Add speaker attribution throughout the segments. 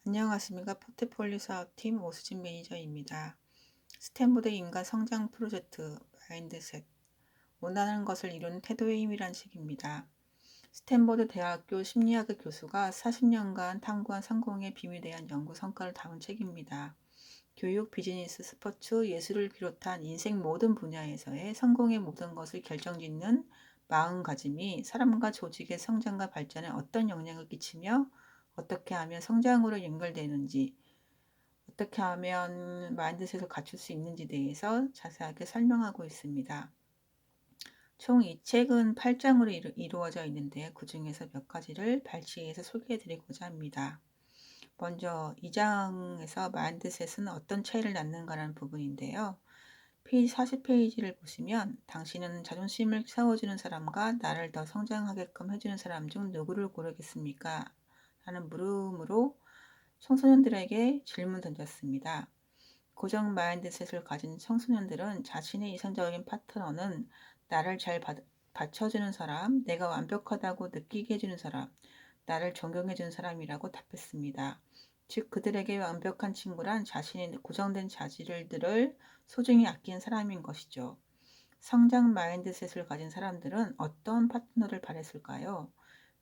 Speaker 1: 안녕하십니까. 포트폴리오 사업팀 오수진 매니저입니다. 스탠보드 인간 성장 프로젝트 마인드셋 원하는 것을 이루는 태도의 힘이란 책입니다. 스탠보드 대학교 심리학의 교수가 40년간 탐구한 성공의 비밀에 대한 연구 성과를 담은 책입니다. 교육, 비즈니스, 스포츠, 예술을 비롯한 인생 모든 분야에서의 성공의 모든 것을 결정짓는 마음가짐이 사람과 조직의 성장과 발전에 어떤 영향을 끼치며 어떻게 하면 성장으로 연결되는지, 어떻게 하면 마인드셋을 갖출 수 있는지 대해서 자세하게 설명하고 있습니다. 총 이 책은 8장으로 이루어져 있는데 그 중에서 몇 가지를 발췌해서 소개해 드리고자 합니다. 먼저 2장에서 마인드셋은 어떤 차이를 낳는가라는 부분인데요. 페이지 40페이지를 보시면 당신은 자존심을 세워주는 사람과 나를 더 성장하게끔 해주는 사람 중 누구를 고르겠습니까? 라는 물음으로 청소년들에게 질문 던졌습니다. 고정 마인드셋을 가진 청소년들은 자신의 이성적인 파트너는 나를 잘 받쳐주는 사람, 내가 완벽하다고 느끼게 해주는 사람, 나를 존경해주는 사람이라고 답했습니다. 즉 그들에게 완벽한 친구란 자신의 고정된 자질들을 소중히 아끼는 사람인 것이죠. 성장 마인드셋을 가진 사람들은 어떤 파트너를 바랬을까요?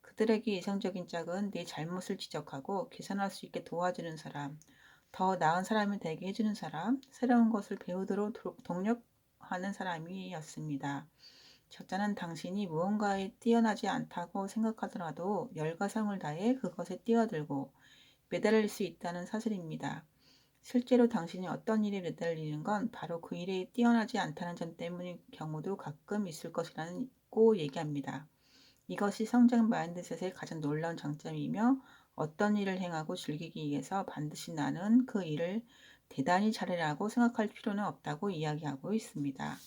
Speaker 1: 그들에게 이성적인 짝은 내 잘못을 지적하고 개선할 수 있게 도와주는 사람, 더 나은 사람이 되게 해주는 사람, 새로운 것을 배우도록 독려하는 사람이었습니다. 적자는 당신이 무언가에 뛰어나지 않다고 생각하더라도 열과성을 다해 그것에 뛰어들고 매달릴 수 있다는 사실입니다. 실제로 당신이 어떤 일에 매달리는 건 바로 그 일에 뛰어나지 않다는 점 때문인 경우도 가끔 있을 것이라고 얘기합니다. 이것이 성장 마인드셋의 가장 놀라운 장점이며 어떤 일을 행하고 즐기기 위해서 반드시 나는 그 일을 대단히 잘해라고 생각할 필요는 없다고 이야기하고 있습니다.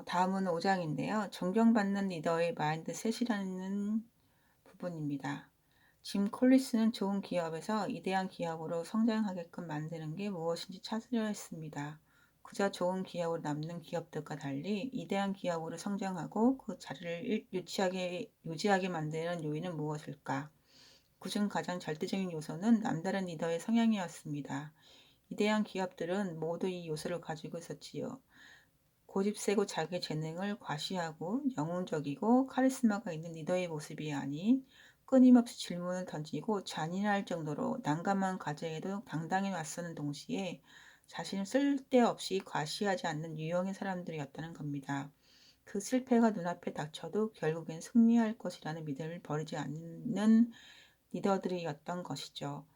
Speaker 1: 다음은 5장인데요. 존경받는 리더의 마인드셋이라는 부분입니다. 짐 콜리스는 좋은 기업에서 이대한 기업으로 성장하게끔 만드는 게 무엇인지 찾으려 했습니다. 그저 좋은 기업으로 남는 기업들과 달리 이대한 기업으로 성장하고 그 자리를 유지하게 만드는 요인은 무엇일까? 그중 가장 절대적인 요소는 남다른 리더의 성향이었습니다. 이대한 기업들은 모두 이 요소를 가지고 있었지요. 고집세고 자기 재능을 과시하고 영웅적이고 카리스마가 있는 리더의 모습이 아닌 끊임없이 질문을 던지고 잔인할 정도로 난감한 과제에도 당당히 맞서는 동시에 자신을 쓸데없이 과시하지 않는 유형의 사람들이었다는 겁니다. 그 실패가 눈앞에 닥쳐도 결국엔 승리할 것이라는 믿음을 버리지 않는 리더들이었던 것이죠.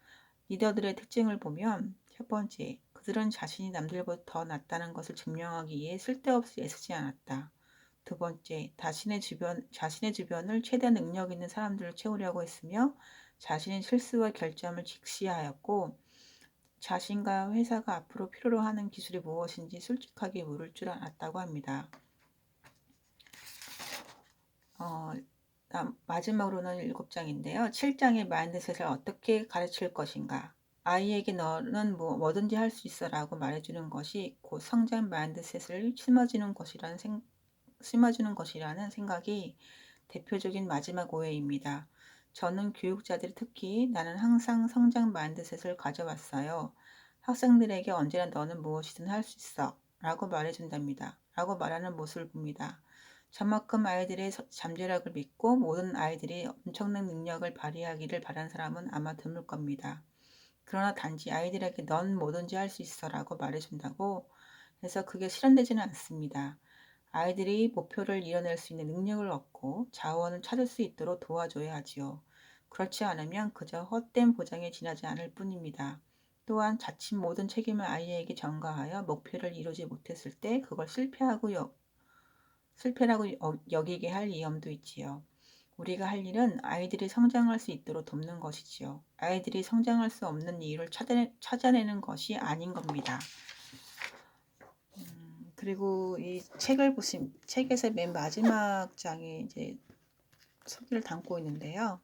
Speaker 1: 리더들의 특징을 보면 첫 번째, 그들은 자신이 남들보다 더 낫다는 것을 증명하기 위해 쓸데없이 애쓰지 않았다. 두 번째, 자신의 주변을 최대한 능력 있는 사람들로 채우려고 했으며 자신의 실수와 결점을 직시하였고 자신과 회사가 앞으로 필요로 하는 기술이 무엇인지 솔직하게 물을 줄 알았다고 합니다. 마지막으로는 7장인데요. 7장의 마인드셋을 어떻게 가르칠 것인가? 아이에게 너는 뭐든지 할 수 있어 라고 말해주는 것이 곧 성장 마인드셋을 심어주는 것이라는 생각이 대표적인 마지막 오해입니다. 저는 교육자들이 특히 나는 항상 성장 마인드셋을 가져왔어요. 학생들에게 언제나 너는 무엇이든 할 수 있어 라고 말해준답니다. 라고 말하는 모습을 봅니다. 저만큼 아이들의 잠재력을 믿고 모든 아이들이 엄청난 능력을 발휘하기를 바라는 사람은 아마 드물 겁니다. 그러나 단지 아이들에게 넌 뭐든지 할 수 있어 라고 말해준다고 해서 그게 실현되지는 않습니다. 아이들이 목표를 이뤄낼 수 있는 능력을 얻고 자원을 찾을 수 있도록 도와줘야 하지요. 그렇지 않으면 그저 헛된 보장에 지나지 않을 뿐입니다. 또한 자칫 모든 책임을 아이에게 전가하여 목표를 이루지 못했을 때 그걸 실패라고 여기게 할 위험도 있지요. 우리가 할 일은 아이들이 성장할 수 있도록 돕는 것이지요. 아이들이 성장할 수 없는 이유를 찾아내는 것이 아닌 겁니다. 그리고 이 책에서 맨 마지막 장에 이제 소개를 담고 있는데요.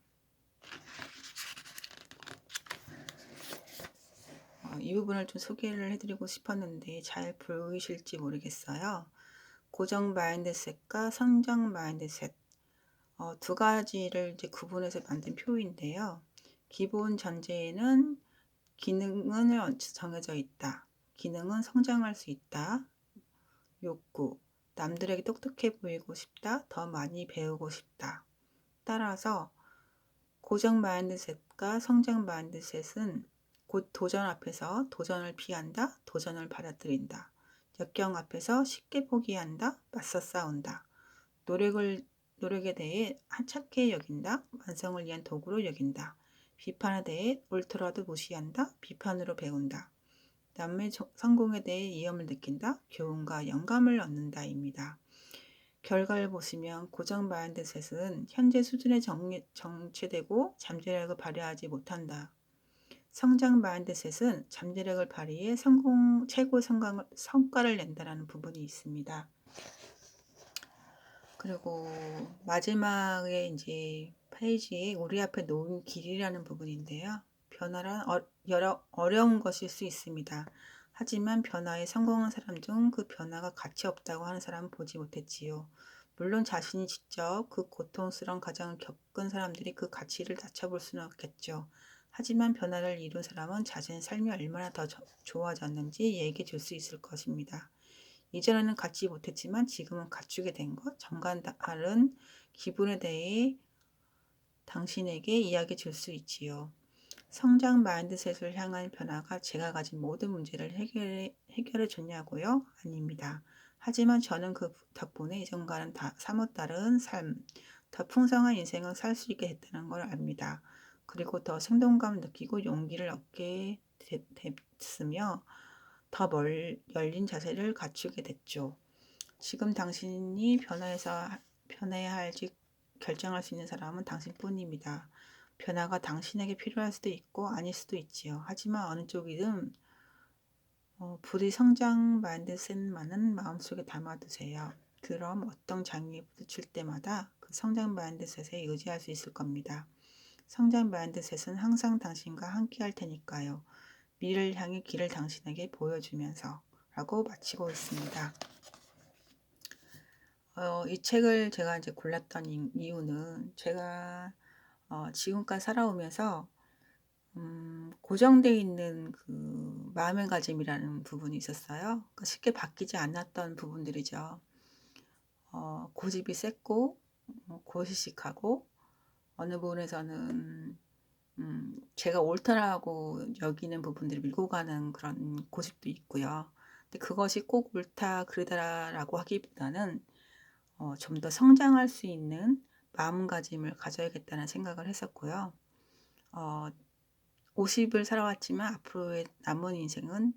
Speaker 1: 이 부분을 좀 소개를 해드리고 싶었는데 잘 보이실지 모르겠어요. 고정 마인드셋과 성장 마인드셋 두 가지를 이제 구분해서 만든 표인데요. 기본 전제에는 기능은 정해져 있다. 기능은 성장할 수 있다. 욕구. 남들에게 똑똑해 보이고 싶다. 더 많이 배우고 싶다. 따라서 고정 마인드셋과 성장 마인드셋은 곧 도전 앞에서 도전을 피한다. 도전을 받아들인다. 역경 앞에서 쉽게 포기한다. 맞서 싸운다. 노력에 대해 하찮게 여긴다. 완성을 위한 도구로 여긴다. 비판에 대해 옳더라도 무시한다. 비판으로 배운다. 남의 성공에 대해 위험을 느낀다. 교훈과 영감을 얻는다입니다. 결과를 보시면 고정 마인드셋은 현재 수준에 정체되고 잠재력을 발휘하지 못한다. 성장 마인드셋은 잠재력을 발휘해 최고 성과를 낸다는 부분이 있습니다. 그리고 마지막에 이제 페이지에 우리 앞에 놓은 길이라는 부분인데요. 변화란 여러 어려운 것일 수 있습니다. 하지만 변화에 성공한 사람 중 그 변화가 가치 없다고 하는 사람은 보지 못했지요. 물론 자신이 직접 그 고통스러운 과정을 겪은 사람들이 그 가치를 낮춰볼 수는 없겠죠. 하지만 변화를 이룬 사람은 자신의 삶이 얼마나 더 좋아졌는지 얘기해 줄 수 있을 것입니다. 이전에는 갖지 못했지만 지금은 갖추게 된 것, 전과는 다른 기분에 대해 당신에게 이야기해 줄 수 있지요. 성장 마인드셋을 향한 변화가 제가 가진 모든 문제를 해결해 줬냐고요? 아닙니다. 하지만 저는 그 덕분에 이전과는 사뭇 다른 삶, 더 풍성한 인생을 살 수 있게 됐다는 걸 압니다. 그리고 더 생동감을 느끼고 용기를 얻게 됐으며 더 열린 자세를 갖추게 됐죠. 지금 당신이 변해야 할지 결정할 수 있는 사람은 당신뿐입니다. 변화가 당신에게 필요할 수도 있고 아닐 수도 있지요. 하지만 어느 쪽이든 부디 성장 마인드셋만은 마음속에 담아두세요. 그럼 어떤 장애에 부딪힐 때마다 그 성장 마인드셋에 의지할 수 있을 겁니다. 성장 마인드셋은 항상 당신과 함께 할 테니까요. 미래를 향해 길을 당신에게 보여주면서 라고 마치고 있습니다. 이 책을 제가 이제 골랐던 이유는 제가 지금까지 살아오면서 고정되어 있는 그 마음가짐이라는 부분이 있었어요. 그러니까 쉽게 바뀌지 않았던 부분들이죠. 고집이 셌고 고시식하고 어느 부분에서는 제가 옳다라고 여기는 부분들을 밀고 가는 그런 고집도 있고요. 근데 그것이 꼭 옳다 그르다라고 하기보다는 좀 더 성장할 수 있는 마음가짐을 가져야겠다는 생각을 했었고요. 50을 살아왔지만 앞으로의 남은 인생은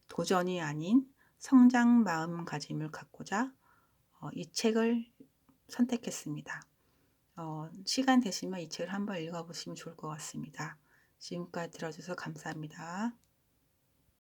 Speaker 1: 도전이 아닌 성장 마음가짐을 갖고자 이 책을 선택했습니다. 시간 되시면 이 책을 한번 읽어보시면 좋을 것 같습니다. 지금까지 들어주셔서 감사합니다.